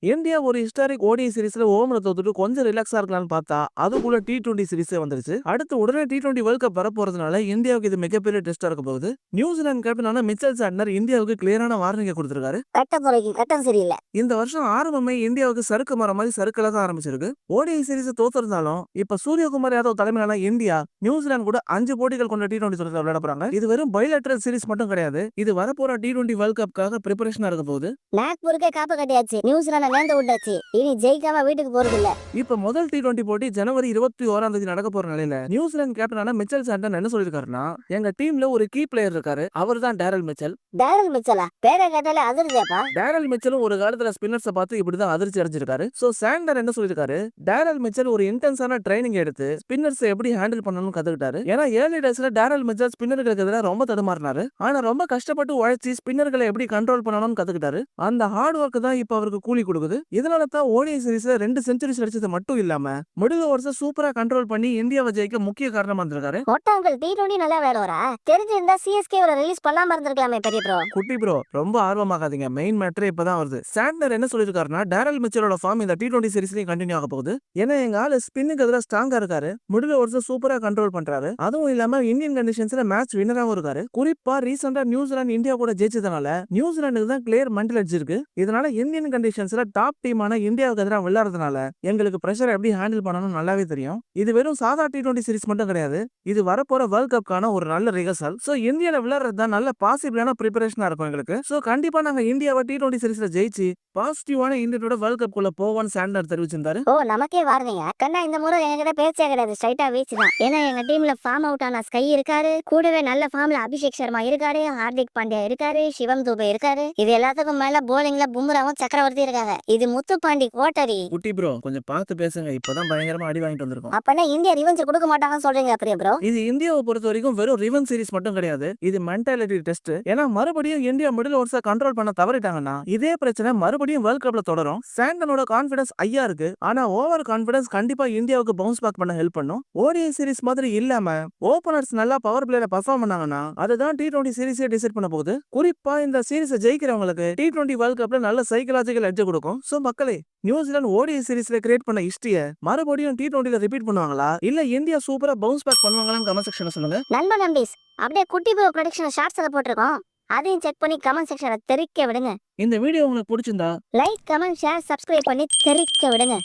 India ஒரு historic ODI சீரிஸ்ல ஓமனை தோத்துட்டு கொஞ்சம் ரிலாக்ஸா இருக்கலாம்னு பார்த்தா அதுக்குள்ள T20 சீரிஸே வந்துருச்சு. அடுத்து உடனே T20 வேர்ல்ட் கப் வரப்போறதுனால இந்தியாவுக்கு இது மிகப்பெரிய டெஸ்டா இருக்க போகுது. நியூசிலாந்து கேப்டனான மிச்சல் சாட்னர் இந்தியாவுக்கு கிளியரான வார்னிங் கொடுத்திருக்காரு. கட்டம் சரியில்லை. இந்த வருஷம் ஆரம்பமே இந்தியாவுக்கு சறுக்கு மரம் மாதிரி சறுக்கல தான் ஆரம்பிச்சிருக்கு. ஓடிஐ சீரிஸ் தோத்திருந்தாலும் இப்ப சூரியகுமார் யாதவ் தலைமையிலான இந்தியா நியூசிலாந்து கூட 5 போட்டிகள் கொண்ட T20 தொடர்ல விளையாட போறாங்க. இது வெறும் பைலேட்டரல் சீரிஸ் மட்டும் கிடையாது. இது வரப்போற T20 வேர்ல்ட் கப்காக பிரிப்பரேஷனா இருக்க போகுது. நாக்பூருக்கே காப்பு கட்டியாச்சு, நியூசிலாந்து நேர்ந்து விட்டாச்சு. இனி ஜெயிக்காம வீட்டுக்கு போறது இல்ல. இப்ப முதல் T20 போட்டி ஜனவரி 21ஆம் தேதி நடக்க போற நிலையில நியூசிலாந்து கேப்டனான மிச்சல் சாண்டன் என்ன சொல்லிருக்காருன்னா, எங்க டீம்ல ஒரு கீ பிளேயர் இருக்காரு, அவர் தான் டேரல் மிச்சல். டேரல் மிச்சலா? பேரை கேட்டாலே அதிர்ச்சியாப்பா. டேரல் மிச்சலும் ஒரு காலத்துல ஸ்பின்னர்ஸை பார்த்து இப்படிதான் அதிர்ச்சி அடைஞ்சிருக்காரு. சோ சாண்டர் என்ன சொல்லிருக்காரு, டேரல் மிச்சல் ஒரு இன்டென்ஸான ட்ரைனிங் எடுத்து ஸ்பின்னர்ஸ் எப்படி ஹேண்டில் பண்ணணும்னு கத்துக்கிட்டாரு. ஏன்னா ஏர்லி டேஸ்ல டேரல் மிச்சல் ஸ்பின்னர்களுக்கு எதிராக ரொம்ப தடுமாறினாரு. ஆனா ரொம்ப கஷ்டப்பட்டு உழைச்சி ஸ்பின்னர்களை எப்படி கண்ட்ரோல் பண்ணணும்னு கத்துக்கிட்டாரு. அந்த ஹார்ட் ஒர்க் தான் இப்ப அவருக்கு கூலி கொடுக்குது. இதனால தான் ஓடிஐ சீரிஸ்ல 2 செஞ்சுரிஸ் அடிச்சது மட்டும் இல்லாம மிடில் ஓவர்ஸ் சூப்பரா கண்ட்ரோல் பண்ணி இந்தியாவை ஜெயிக்க முக்கிய காரணமா இருந்திருக்காரு. மொட்டாங்கள் T20 நல்லா விளையாடுவாரா? தெரிஞ்சிருந்தா CSK ஒரு ரிலீஸ் பண்ணாம இருந்திருக்கலாமே பெரிய ப்ரோ. குட்டி ப்ரோ ரொம்ப ஆர்வமாகாதீங்க, மெயின் மேட்டரே இப்பதான் வருது. சாண்ட்னர் என்ன சொல்லிருக்காருன்னா, டேரல் மிச்சலோட ஃபார்ம் இந்த T20 சீரிஸ்லயும் கண்டினியூ ஆக போகுது. ஏன்னா எங்க ஆளு ஸ்பின்னுக்கு எதிராக ஸ்ட்ராங்கா இருக்காரு, மிடில் ஓவர்ஸ் சூப்பரா கண்ட்ரோல் பண்றாரு. அதுவும் இல்லாம இந்தியன் கண்டிஷன்ஸ்ல மேட்ச் வின்னராவும் இருக்காரு. குறிப்பா ரீசெண்டா நியூசிலாந்து இந்தியா கூட ஜெயிச்சதுனால நியூசிலாந்துக்கு தான் கிளியர் மென்டல் எட்ஜ் இருக்கு. இதனால இந்தியன் கண்டிஷன்ஸ்ல டாப் டீமான இந்தியாவுக்கு எதிராக விளையாடுறதுனால எங்களுக்கு பிரஷர் எப்படி ஹேண்டில் பண்ணணும் நல்லாவே தெரியும். இது வெறும் சாதா T20 சீரிஸ் மட்டும் கிடையாது, இது வரப்போற வேர்ல்ட் கப்கான ஒரு நல்ல ரிஹர்சல். சோ இந்தியால விளையாடுறது தான் நல்ல பாசிபிளான ப்ரிப்பரேஷனா இருக்கும் எங்களுக்கு. சோ கண்டிப்பா நாங்க இந்தியாவை T20 சீரிஸ்ல ஜெயிச்சு பாசிட்டிவான இந்தியாவோட வேர்ல்ட் கப் குள்ள போவோம்னு சாண்டர் தெரிவிச்சிருந்தாரு. ஓ, நமக்கே வார்னிங்க. கண்ணா இந்த முறை எங்ககிட்ட பேச்சே கிடையாது, ஸ்ட்ரைட்டா வீச்சு தான். ஏன்னா எங்க டீம்ல ஃபார்ம் அவுட் ஆன ஸ்கை இருக்காரு, கூடவே நல்ல ஃபார்ம்ல அபிஷேக் சர்மா இருக்காரு, ஹார்திக் பாண்டியா இருக்காரு, சிவம் துபே இருக்காரு. இது எல்லாத்துக்கும் மேல போலிங்ல பும்ராவும் சக்கரவர்த்தி இருக்காங்க. இது முத்துப்பாண்டி கோட்டரி. குட்டி ப்ரோ கொஞ்சம் பார்த்து பேசுங்க, இப்பதான் பயங்கரமா அடி வாங்கிட்டு வந்திருக்கோம். அப்பனா இந்தியா ரிவெஞ்ச் கொடுக்க மாட்டாங்கன்னு சொல்றீங்க அப்படியே ப்ரோ? இது இந்தியாவை பொறுத்த வரைக்கும் வெறும் ரிவெஞ்ச் சீரிஸ் மட்டும் கிடையாது, இது மென்டாலிட்டி டெஸ்ட். ஏன்னா மறுபடியும் இந்தியா மிடில் ஓவர்ஸை கண்ட்ரோல் பண்ண தவறிட்டாங்கன்னா இதே பிரச்சனை மறுபடியும் வேர்ல்ட் கப்ல தொடரும். சாண்டனோட கான்ஃபிடன்ஸ் ஐயா இருக்கு, ஆனா ஓவர் கான்ஃபிடன்ஸ் கண்டிப்பா இந்தியாவுக்கு பவுன்ஸ் பேக் பண்ண ஹெல்ப் பண்ணும். ஓடிஐ சீரிஸ் மாதிரி இல்லாம ஓபனர்ஸ் நல்லா பவர் பிளேல பெர்ஃபார்ம் பண்ணாங்கன்னா அதுதான் T20 சீரிஸே டிசைட் பண்ண போகுது. குறிப்பா இந்த சீரிஸை ஜெயிக்கிறவங்களுக்கு T20 வேர்ல்ட் கப்ல நல்ல சைக்கலாஜிக்கல் எட்ஜ் கொடுக்கும். சோ மக்களே, நியூசிலாந்து ஓடிஐ சீரிஸ்ல கிரியேட் பண்ண ஹிஸ்டரிய மறுபடியும் T20ல ரிப்பீட் பண்ணுவாங்களா இல்ல இந்தியா சூப்பரா பவுன்ஸ் பேக் பண்ணுவாங்களான்னு கமெண்ட் செக்ஷன்ல சொல்லுங்க. நண்பன் நம்பீஸ் அப்படியே குட்டி ப்ரோ ப்ரொடக்ஷன் ஷார்ட்ஸ்ல போட்டிருக்கோம், அதையும் செக் பண்ணி கமெண்ட் செக்ஷன்ல தெரிவிக்க விடுங்க. இந்த வீடியோ உங்களுக்கு பிடிச்சிருந்தா லைக், கமெண்ட், ஷேர், சப்ஸ்கிரைப் பண்ணி தெரிவிக்க விடுங்க.